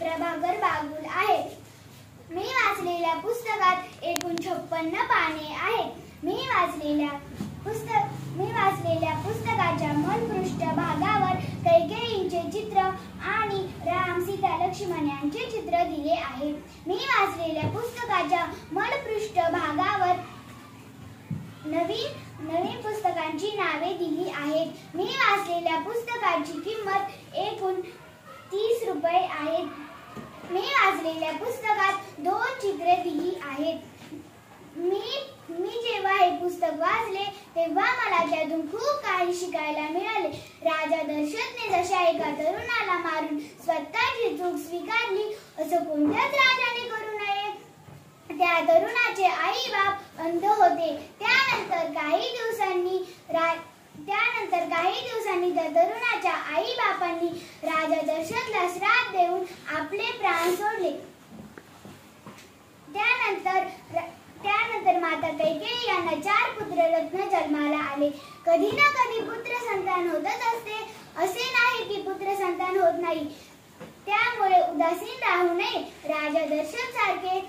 प्रभाकर बागुल आहे. मी वाचलेल्या पुस्तकात एकूण 56 पाने आहेत. मी वाचलेल्या पुस्तकाच्या मूलपृष्ठ भागावर कैकेयीचे चित्र आणि राम, सीता, लक्ष्मण यांचे चित्र दिले आहे. मी वाचलेल्या पुस्तकाच्या मूलपृष्ठ भागावर नवीन पुस्तकांची नावे दिली आहेत. मी वाचलेल्या पुस्तकाची किंमत एकूण 30 रुपये आहे. मी वाचलेल्या पुस्तकात 2 चित्रे दिली आहेत. मी जेव्हा हे पुस्तक वाचले तेव्हा मला त्यातून खूप काही शिकायला मिळाले. राजा दशरथने जशा एका तरुणाला मारून स्वतःची चूक स्वीकारली, असं कोणत्याच राजाने करू नये. त्या तरुणाचे आई बाप अंध होते. त्यानंतर काही दिवसांनी त्या तरुणाच्या आई बापांनी राजा दशरथला श्राप देऊन आपले प्राण सोडले. त्यानंतर माता कैकेयी यांना 4 पुत्ररत्न जन्माला आले. कधी ना कधी पुत्र संतान होतच असते, असे नाही की पुत्र संतान होत नाही. त्यामुळे उदासीन राहू नये. राजा दशरथ सारखे